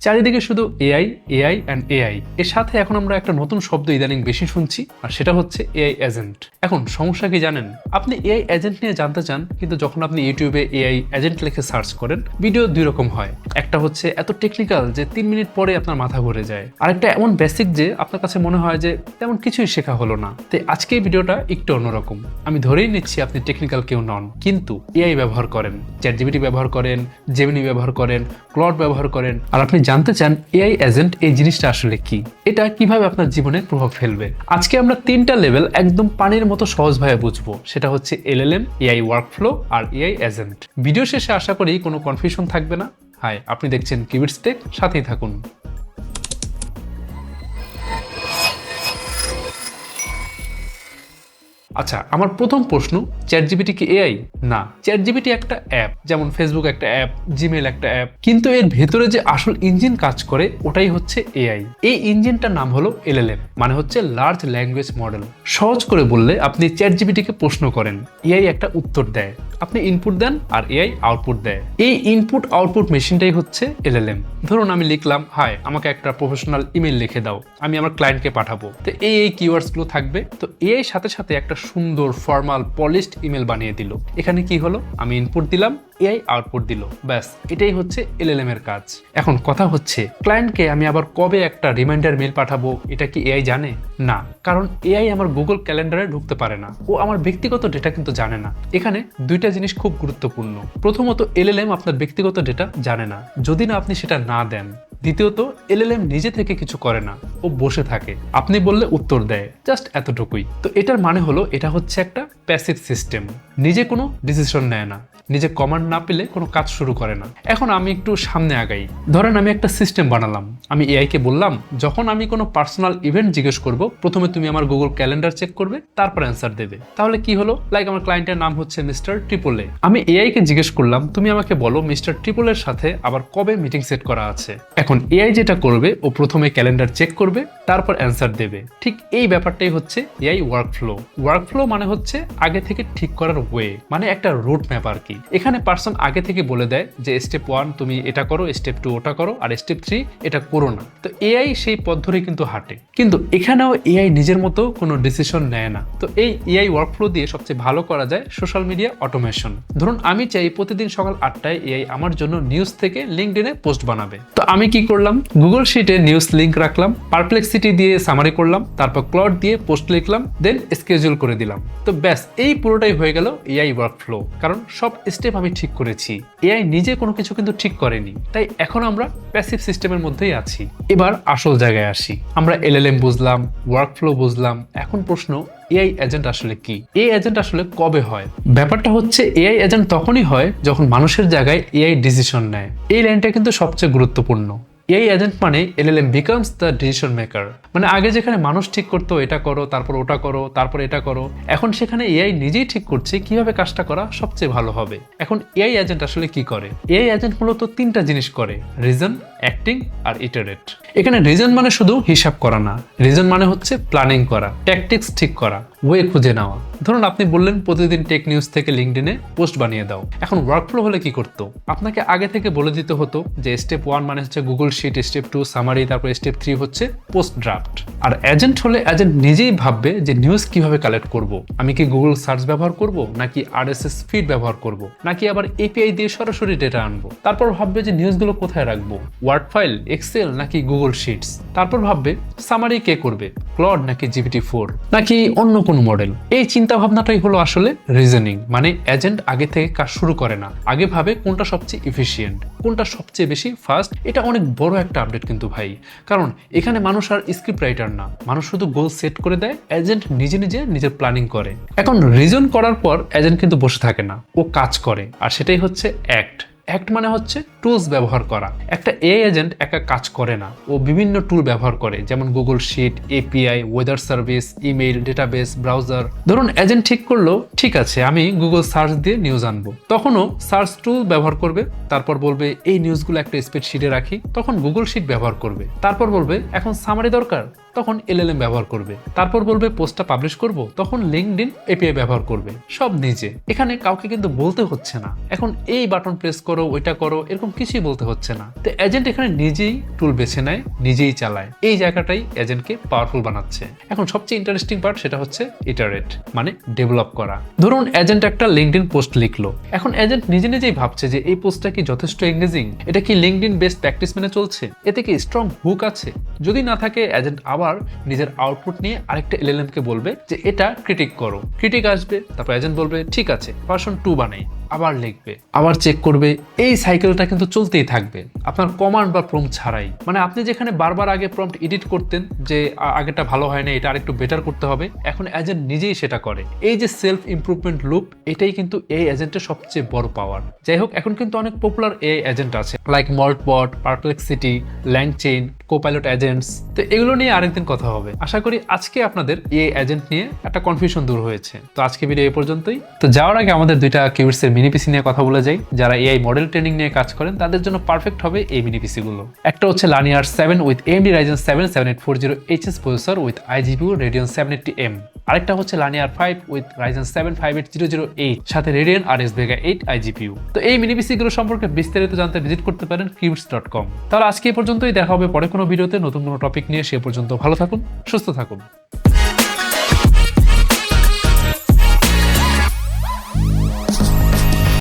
চারিদিকে শুধু AI AI and AI. এর সাথে এখন আমরা একটা নতুন শব্দ ইদানিং বেশি শুনছি, আর সেটা হচ্ছে এআই এজেন্ট। এখন সমস্যা কি জানেন? আপনি এআই এজেন্ট নিয়ে জানতে চান, কিন্তু যখন আপনি ইউটিউবে এআই এজেন্ট লিখে সার্চ করেন, ভিডিও দুই রকম হয়। একটা হচ্ছে এত টেকনিক্যাল যে 3 মিনিট পরে আপনার মাথা ঘুরে যায়, আরেকটা এমন বেসিক যে আপনার কাছে মনে হয় যে তেমন কিছুই শেখা হলো না। তাই আজকে এই ভিডিওটা একটু অন্যরকম। আমি ধরেই নিচ্ছি আপনি টেকনিক্যাল কেউ নন, কিন্তু এআই ব্যবহার করেন, চ্যাটজিপিটি ব্যবহার করেন, জেমিনি ব্যবহার করেন, ক্লড ব্যবহার করেন, আর আপনি জানতে চান এআই এজেন্ট এই জিনিসটা আসলে কি, এটা কিভাবে আপনার জীবনে প্রভাব ফেলবে। আজকে আমরা 3টা লেভেল একদম পানির মতো সহজভাবে বুঝবো। সেটা হচ্ছে এলএলএম, এআই ওয়ার্কফ্লো আর এআই এজেন্ট। ভিডিও শেষে আশা করি কোনো কনফিউশন থাকবে না। হাই, আপনি দেখছেন কিবিটস টেক, সাথেই থাকুন। আচ্ছা, আমার প্রথম প্রশ্ন, চ্যাটজিপিটি কি এআই? না, চ্যাটজিপিটি একটা অ্যাপ, যেমন ফেসবুক একটা অ্যাপ, জিমেল একটা অ্যাপ, কিন্তু এর ভেতরে যে আসল ইঞ্জিন কাজ করে ওটাই হচ্ছে এআই। এই ইঞ্জিনটার নাম হলো এলএলএম, মানে হচ্ছে লার্জ ল্যাঙ্গুয়েজ মডেল। সহজ করে বললে, আপনি চ্যাটজিপিটিকে প্রশ্ন করেন, এআই একটা উত্তর দেয়, আপনি ইনপুট দেন আর এআই আউটপুট দেয়। এই ইনপুট আউটপুট মেশিনটাই হচ্ছে এলএলএম। ধরুন আমি লিখলাম, হাই, আমাকে একটা প্রফেশনাল ইমেল লিখে দাও, আমি আমার ক্লায়েন্টকে পাঠাবো। তো এই কিওয়ার্ডসগুলো থাকবে। তো এআই সাথে সাথে একটা সুন্দর ফর্মাল পলিশড ইমেল বানিয়ে দিল। এখানে কি হলো? আমি ইনপুট দিলাম, এআই আউটপুট দিল, ব্যাস এটাই হচ্ছে এলএলএম এর কাজ। এখন কথা হচ্ছে, ক্লায়েন্টকে আমি আবার কবে একটা রিমাইন্ডার মেল পাঠাবো, এটা কি এআই জানে? না, কারণ এআই আমার গুগল ক্যালেন্ডারে ঢুকতে পারে না, ও আমার ব্যক্তিগত ডেটা কিন্তু জানে না। এখানে দুইটা জিনিস খুব গুরুত্বপূর্ণ। প্রথমত, এলএলএম আপনার ব্যক্তিগত ডেটা জানে না, যদি না আপনি সেটা না দেন। দ্বিতীয়ত, এলএলএম নিজে থেকে কিছু করে না, ও বসে থাকে, আপনি বললে উত্তর দেয়, জাস্ট এতটুকুই। তো এটার মানে হলো এটা হচ্ছে একটা প্যাসিভ সিস্টেম, নিজে কোনো ডিসিশন নেয় না, নিজে কমান্ড না পেলে কোনো কাজ শুরু করে না। এখন আমি একটু সামনে আগাই। ধরেন আমি একটা সিস্টেম বানালাম, আমি এআই কে বললাম, যখন আমি কোনো পার্সোনাল ইভেন্ট জিজ্ঞেস করব, প্রথমে তুমি আমার গুগল ক্যালেন্ডার চেক করবে, তারপর অ্যান্সার দেবে। তাহলে কি হলো? লাইক আমার ক্লায়েন্টের নাম হচ্ছে মিস্টার ট্রিপল এ, আমি এআই কে জিজ্ঞেস করলাম, তুমি আমাকে বলো মিস্টার ট্রিপল এর সাথে আবার কবে মিটিং সেট করা আছে। এখন এআই যেটা করবে, ও প্রথমে ক্যালেন্ডার চেক করবে, তারপর অ্যান্সার দেবে। ঠিক এই ব্যাপারটাই হচ্ছে এআই ওয়ার্কফ্লো। ওয়ার্কফ্লো মানে হচ্ছে আগে থেকে ঠিক করার ওয়ে, মানে একটা রুট ম্যাপ আর কি। এখানে পার্সন আগে থেকে বলে দেয় যে স্টেপ 1 তুমি এটা করো, স্টেপ 2 ওটা করো, আর স্টেপ 3 এটা করো না। তো এআই সেই পথ ধরে কিন্তু হাঁটে, কিন্তু এখানেও এআই নিজের মতো কোনো ডিসিশন নেয় না। তো এই এআই ওয়ার্কফ্লো দিয়ে সবচেয়ে ভালো করা যায় সোশ্যাল মিডিয়া অটোমেশন। ধরুন আমি চাই প্রতিদিন সকাল 8টায় এআই আমার জন্য নিউজ থেকে লিঙ্কডইনে পোস্ট বানাবে। তো আমি কি করলাম? গুগল শিটে নিউজ লিঙ্ক রাখলাম, পারপ্লেক্সিটি দিয়ে সামারি করলাম, তারপর ক্লড দিয়ে পোস্ট লিখলাম, দেন স্কেজুল করে দিলাম। তো ব্যাস এই পুরোটাই হয়ে গেল এআই ওয়ার্কফ্লো, কারণ সব স্টেপ আমি ঠিক করেছি। এআই নিজে কোনো কিছু কিন্তু ঠিক করেনি, তাই এখন আমরা প্যাসিভ সিস্টেমের মধ্যেই আছি। এবার আসল জায়গায় আসি। আমরা এলএলএম বুঝলাম, ওয়ার্কফ্লো বুঝলাম, এখন প্রশ্ন, এআই এজেন্ট আসলে কি? এই এজেন্ট আসলে কবে হয়? ব্যাপারটা হচ্ছে, এআই এজেন্ট তখনই হয় যখন মানুষের জায়গায় এআই ডিসিশন নেয়। এই লাইনটা কিন্তু সবচেয়ে গুরুত্বপূর্ণ। এআই এজেন্ট মানে LLM becomes the decision maker. মানে আগে যেখানে মানুষ ঠিক করতো এটা করো, তারপর ওটা করো, তারপর এটা করো, এখন সেখানে এআই নিজেই ঠিক করছে কিভাবে কাজটা করা সবচেয়ে ভালো হবে। এখন এআই এজেন্ট আসলে কি করে? এআই এজেন্ট মূলত 3টা জিনিস করে: রিজন, অ্যাক্টিং আর ইটারেট। এখানে রিজন মানে শুধু হিসাব করা না, রিজন মানে হচ্ছে প্ল্যানিং করা, ট্যাকটিক্স ঠিক করা, ওয়ে খুঁজে নেওয়া। ধরুন আপনি বললেন প্রতিদিন টেক নিউজ থেকে লিঙ্কডইনে পোস্ট বানিয়ে দাও। এখন ওয়ার্কফ্লো হলে কি করতো? আপনাকে আগে থেকে বলে দিতে হতো যে স্টেপ 1 মানে হচ্ছে গুগল শিট, স্টেপ 2 সামারি, তারপর স্টেপ 3 হচ্ছে পোস্ট ড্রাফট। আর এজেন্ট হলে এজেন্ট নিজেই ভাববে যে নিউজ কিভাবে কালেক্ট করব, আমি কি গুগল সার্চ ব্যবহার করব, নাকি আরএসএস ফিড ব্যবহার করব, নাকি আবার এপিআই দিয়ে সরাসরি ডেটা আনবো। তারপর ভাববে যে নিউজগুলো কোথায় রাখবো, ওয়ার্ড ফাইল, এক্সেল নাকি গুগল শিটস। তারপর ভাববে সামারি কে করবে, ক্লড নাকি GPT-4 নাকি অন্য কোনো মডেল। এই চিন্তা ভাবনাটাই হলো আসলে রিজনিং। মানে এজেন্ট আগে থেকে কাজ শুরু করে না, আগে ভাবে কোনটা সবচেয়ে এফিশিয়েন্ট, কোনটা সবচেয়ে বেশি ফাস্ট। এটা অনেক বড় একটা আপডেট কিন্তু ভাই, কারণ এখানে মানুষ আর স্ক্রিপ্ট রাইটার না, মানুষ শুধু গোল সেট করে দেয়, এজেন্ট নিজে নিজে নিজের প্ল্যানিং করে। এখন রিজন করার পর এজেন্ট কিন্তু বসে থাকে না, ও কাজ করে, আর সেটাই হচ্ছে অ্যাক্ট। অ্যাক্ট মানে হচ্ছে টুলস ব্যবহার করা। একটা এআই এজেন্ট একা কাজ করে না, ও বিভিন্ন টুল ব্যবহার করে, যেমন Google sheet, API, weather service, email, database, browser. ধরুন এজেন্ট ঠিক করলো, ঠিক আছে আমি গুগল সার্চ দিয়ে নিউজ আনবো, তখনও সার্চ টুল ব্যবহার করবে। তারপর বলবে এই নিউজগুলো একটা স্প্রেডশিটে রাখি, তখন গুগল শিট ব্যবহার করবে। তারপর বলবে এখন সামারি দরকার, তখন এলএলএম ব্যবহার করবে। তারপর বলবে পোস্টটা পাবলিশ করব, তখন লিঙ্কডইন এপিআই ব্যবহার করবে। সব নিজে, এখানে কাউকে কিন্তু বলতে হচ্ছে না। এখন এই বাটন প্রেস করো, ওইটা করো, এরকম কিছুই বলতে হচ্ছে না। তো এজেন্ট এখানে নিজেই টুল বেছে নেয়, নিজেই চালায়। এই জায়গাটাই এজেন্টকে পাওয়ারফুল বানাচ্ছে। এখন সবচেয়ে ইন্টারেস্টিং পার্ট সেটা হচ্ছে ইটারেট, মানে ডেভেলপ করা। ধরুন এজেন্ট একটা লিঙ্কডইন পোস্ট লিখলো, এখন এজেন্ট নিজে নিজেই ভাবছে যে এই পোস্টটা কি যথেষ্ট এঙ্গেজিং, এটা কি লিঙ্কডইন বেস্ট প্র্যাকটিস মেনে চলছে, এতে কি স্ট্রং হুক আছে। যদি না থাকে এজেন্ট আবার নিজের আউটপুট নিয়ে আরেকটা এলএলএম কে বলবে যে এটা ক্রিটিক করো, ক্রিটিক আসবে, তারপর এজেন্ট বলবে ঠিক আছে ভার্সন 2 বানাই, আবার লিখবে, আবার চেক করবে। এই সাইকেলটা কিন্তু চলতেই থাকবে আপনার কমান্ড বা প্রম্পট ছাড়াই। মানে আপনি যেখানে বারবার আগে প্রম্পট এডিট করতেন যে আগেটা ভালো হয় না, এটা আরেকটু বেটার করতে হবে, এখন এজেন্ট নিজেই সেটা করে। এই যে সেলফ ইমপ্রুভমেন্ট লুপ, এটাই কিন্তু এই এজেন্টের সবচেয়ে বড় পাওয়ার। যাই হোক, এখন কিন্তু অনেক পপুলার এই এজেন্ট আছে লাইক মল্টবট, পারপ্লেক্সিটি, ল্যাংচেইন, কোপাইলট এজেন্টস। তো এগুলো নিয়ে আরেকদিন কথা হবে। আশা করি আজকে আপনাদের এই এজেন্ট নিয়ে একটা কনফিউশন দূর হয়েছে। তো আজকে ভিডিও এই পর্যন্তই। তো যাওয়ার আগে আমাদের দুইটা কিউবিটসের মিনি পিসি নিয়ে কথা বলে যাই। যারা এআই মডেল ট্রেনিং নিয়ে কাজ করেন তাদের জন্য পারফেক্ট হবে এই মিনি পিসি গুলো। একটা হচ্ছে লানিয়ার 7 with AMD Ryzen 7 7840HS processor with iGPU Radeon 780M। আরেকটা হচ্ছে লানিয়ার 5 উইথ Ryzen 7 58008 সাথে Radeon RX Vega 8 iGPU। তো এই মিনি পিসি গুলো সম্পর্কে বিস্তারিত জানতে ভিজিট করতে পারেন kiwits.com। তাহলে আজকে এই পর্যন্তই, দেখা হবে পরে কোনো ভিডিওতে নতুন কোনো টপিক নিয়ে। সে পর্যন্ত ভালো থাকুন, সুস্থ থাকুন।